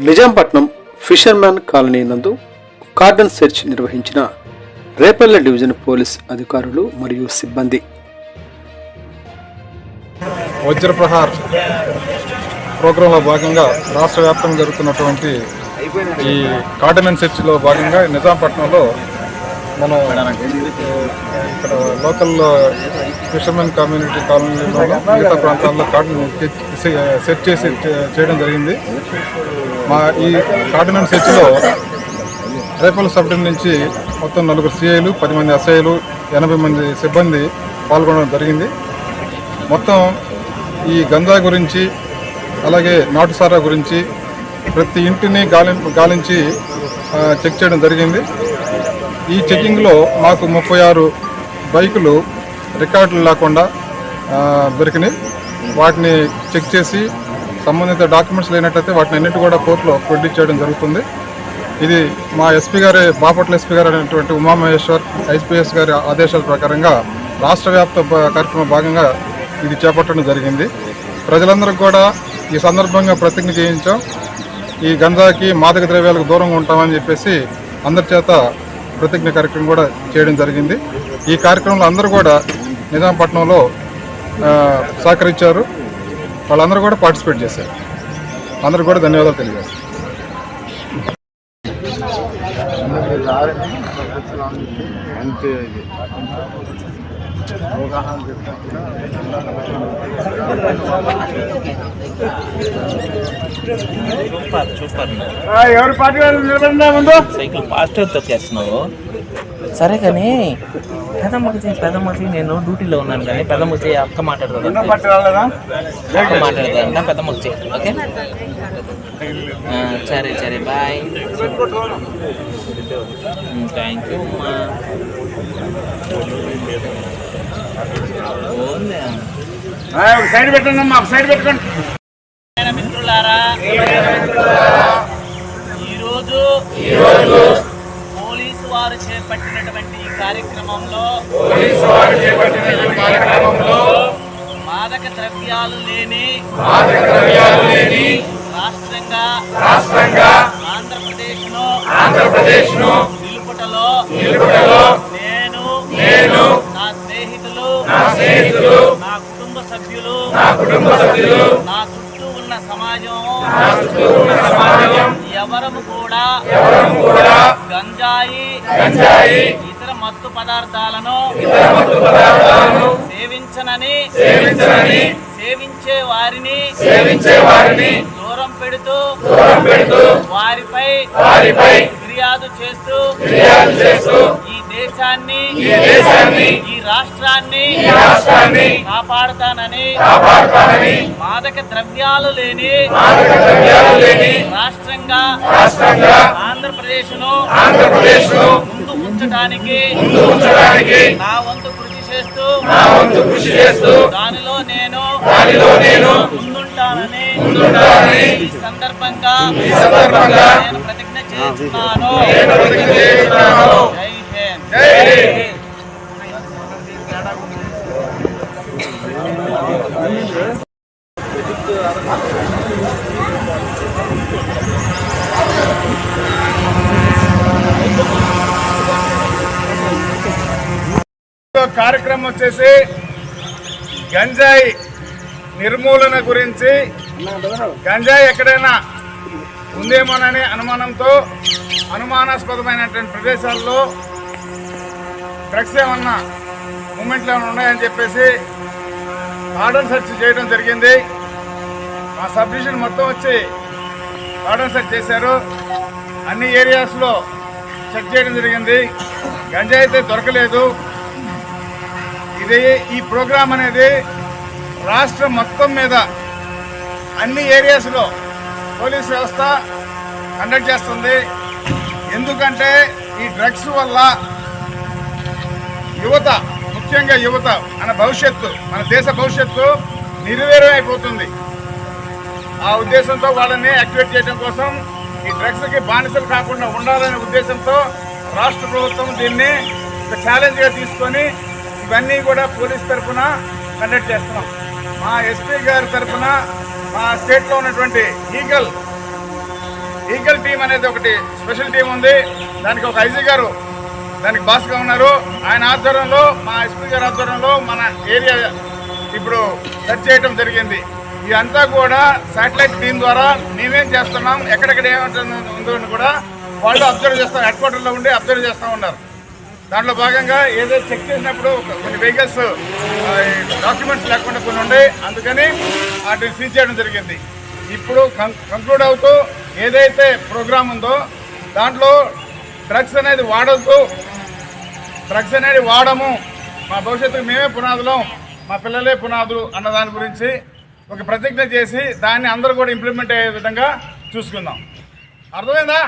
Nizampatnam fisherman colony నందు cordon search నిర్వహించిన Repalle division police అధికారులు మరియు సిబ్బంది. వజ్రప్రహార్ ప్రోగ్రాంలో భాగంగా రాష్ట్ర వ్యాప్తంగా జరుగుతున్నటువంటి ఈ కార్డన్ సెర్చ్లో భాగంగా నిజాంపట్నంలో మనం ఇక్కడ లోకల్ ఫిషర్మెన్ కమ్యూనిటీ కాలనీలో మిగతా ప్రాంతాల్లో కార్డన్ సెర్చ్ చేసి చేయడం జరిగింది. మా ఈ కార్డన్ సెర్చ్లో రేపల్లె సబ్ డివిజన్ నుంచి మొత్తం 4 సిఐలు, 10 మంది ఎస్ఐలు, 80 మంది సిబ్బంది పాల్గొనడం జరిగింది. మొత్తం ఈ గంజా గురించి అలాగే నాటుసారా గురించి ప్రతి ఇంటిని గాలించి చెక్ చేయడం జరిగింది. ఈ చెకింగ్లో మాకు 36 బైకులు రికార్డులు లేకుండా దొరికినాయి. వాటిని చెక్ చేసి సంబంధిత డాక్యుమెంట్స్ లేనట్లయితే వాటిని అన్నింటి కూడా కోర్టులో ప్రొడ్యూస్ చేయడం జరుగుతుంది. ఇది మా ఎస్పీ గారి బాపట్ల ఎస్పీ గారు అనేటువంటి ఉమామహేశ్వర్ ఐపీఎస్ గారి ఆదేశాల ప్రకారంగా రాష్ట్ర వ్యాప్త కార్యక్రమం భాగంగా ఇది చేపట్టడం జరిగింది. ప్రజలందరికీ కూడా ఈ సందర్భంగా ప్రతిజ్ఞ చేయించాం. ఈ గంజాకి మాదక ద్రవ్యాలకు దూరంగా ఉంటామని చెప్పేసి అందరి చేత ప్రతిజ్ఞ కార్యక్రమం కూడా చేయడం జరిగింది. ఈ కార్యక్రమంలో అందరూ కూడా నిజాంపట్నంలో సహకరించారు. వాళ్ళందరూ కూడా పార్టిసిపేట్ చేశారు. అందరూ కూడా ధన్యవాదాలు తెలియజేస్తారు. ఎవరు పార్టీ నిలబడినా ముందు సైకిల్ ఫాస్ట్ తొక్కేస్తున్నావు. సరే కానీ పెద్దమ్మకి నేను డ్యూటీలో ఉన్నాను కానీ పెద్దమ్మకి అక్క మాట్లాడదా పెద్దమ్మకి. ఓకే సరే సరే బాయ్. థ్యాంక్ యూ అమ్మా. సైడ్ పెట్టండి అమ్మా, సైడ్ పెట్టుకోండి. మిత్రులారా, ఈరోజు పోలీసు వారు చేపట్టినటువంటి ఈ కార్యక్రమంలో మాదక ద్రవ్యాలు లేని రాష్ట్రంగా ఆంధ్రప్రదేశ్ను నిలుపుటలో నేను నా స్నేహితులు నా కుటుంబ సభ్యులు నా చుట్టూ ఉన్న సమాజం ఎవరము కూడా గంజాయి ఇతర మత్తు పదార్థాలను సేవించనని సేవించే వారిని దూరం పెడుతూ వారిపై ఫిర్యాదు చేస్తూ ఈ దేశాన్ని ఈ రాష్ట్రాన్ని కాపాడుతానని మాదక ద్రవ్యాలు లేని రాష్ట్రంగా ఆంధ్రప్రదేశ్ను ముందు ఉంచడానికి నా వంతు కృషి చేస్తూ దానిలో నేను ముందుంటానని ఈ సందర్భంగా నేను ప్రతిజ్ఞ చేస్తున్నాను. జై హింద్. కార్యక్రమం వచ్చేసి గంజాయి నిర్మూలన గురించి. గంజాయి ఎక్కడైనా ఉందేమోనని అనుమానంతో అనుమానాస్పదమైనటువంటి ప్రదేశాల్లో డ్రగ్స్ ఏమన్నా మూమెంట్లు ఏమైనా ఉన్నాయని చెప్పేసి కార్డన్ సెర్చ్ చేయడం జరిగింది. మా సబ్ డివిజన్ మొత్తం వచ్చి కార్డన్ సెర్చ్ చేశారు. అన్ని ఏరియాస్లో చెక్ చేయడం జరిగింది. గంజాయి అయితే దొరకలేదు. ఈ ప్రోగ్రాం అనేది రాష్ట్రం మొత్తం మీద అన్ని ఏరియాస్లో పోలీస్ వ్యవస్థ కండక్ట్ చేస్తుంది. ఎందుకంటే ఈ డ్రగ్స్ వల్ల యువత, ముఖ్యంగా యువత మన భవిష్యత్తు, మన దేశ భవిష్యత్తు నిర్వీర్యం అయిపోతుంది. ఆ ఉద్దేశంతో వాళ్ళని యాక్టివేట్ చేయడం కోసం, ఈ డ్రగ్స్కి బానిసలు కాకుండా ఉండాలనే ఉద్దేశంతో రాష్ట్ర ప్రభుత్వం దీన్ని ఒక ఛాలెంజ్గా తీసుకొని ఇవన్నీ కూడా పోలీస్ తరఫున కండక్ట్ చేస్తున్నాం. మా ఎస్పీ గారి తరఫున మా స్టేట్లో ఉన్నటువంటి ఈగల్ ఈగల్ టీం అనేది ఒకటి స్పెషల్ టీం ఉంది. దానికి ఒక ఐజీ గారు దానికి బాస్గా ఉన్నారు. ఆయన ఆధ్వర్యంలో, మా ఎస్పీ గారి ఆధ్వర్యంలో మన ఏరియా ఇప్పుడు సెర్చ్ చేయడం జరిగింది. ఇదంతా కూడా శాటిలైట్ టీం ద్వారా మేమేం చేస్తున్నాం, ఎక్కడెక్కడ ఏముంటుందో కూడా వాళ్ళు అబ్జర్వ్ చేస్తాం, హెడ్ క్వార్టర్లో ఉండి అబ్జర్వ్ చేస్తూ ఉన్నారు. దాంట్లో భాగంగా ఏదైతే చెక్ చేసినప్పుడు కొన్ని వెహికల్స్ డాక్యుమెంట్స్ లేకుండా కొన్ని ఉన్నాయి, అందుకని వాటిని సీజ్ చేయడం జరిగింది. ఇప్పుడు కంక్లూడ్ అవుతూ ఏదైతే ప్రోగ్రామ్ ఉందో దాంట్లో డ్రగ్స్ అనేది వాడము, మా భవిష్యత్తుకు మేమే పునాదులం, మా పిల్లలే పునాదులు అన్న దాని గురించి ఒక ప్రతిజ్ఞ చేసి దాన్ని అందరూ కూడా ఇంప్లిమెంట్ అయ్యే విధంగా చూసుకుందాం. అర్థమైందా?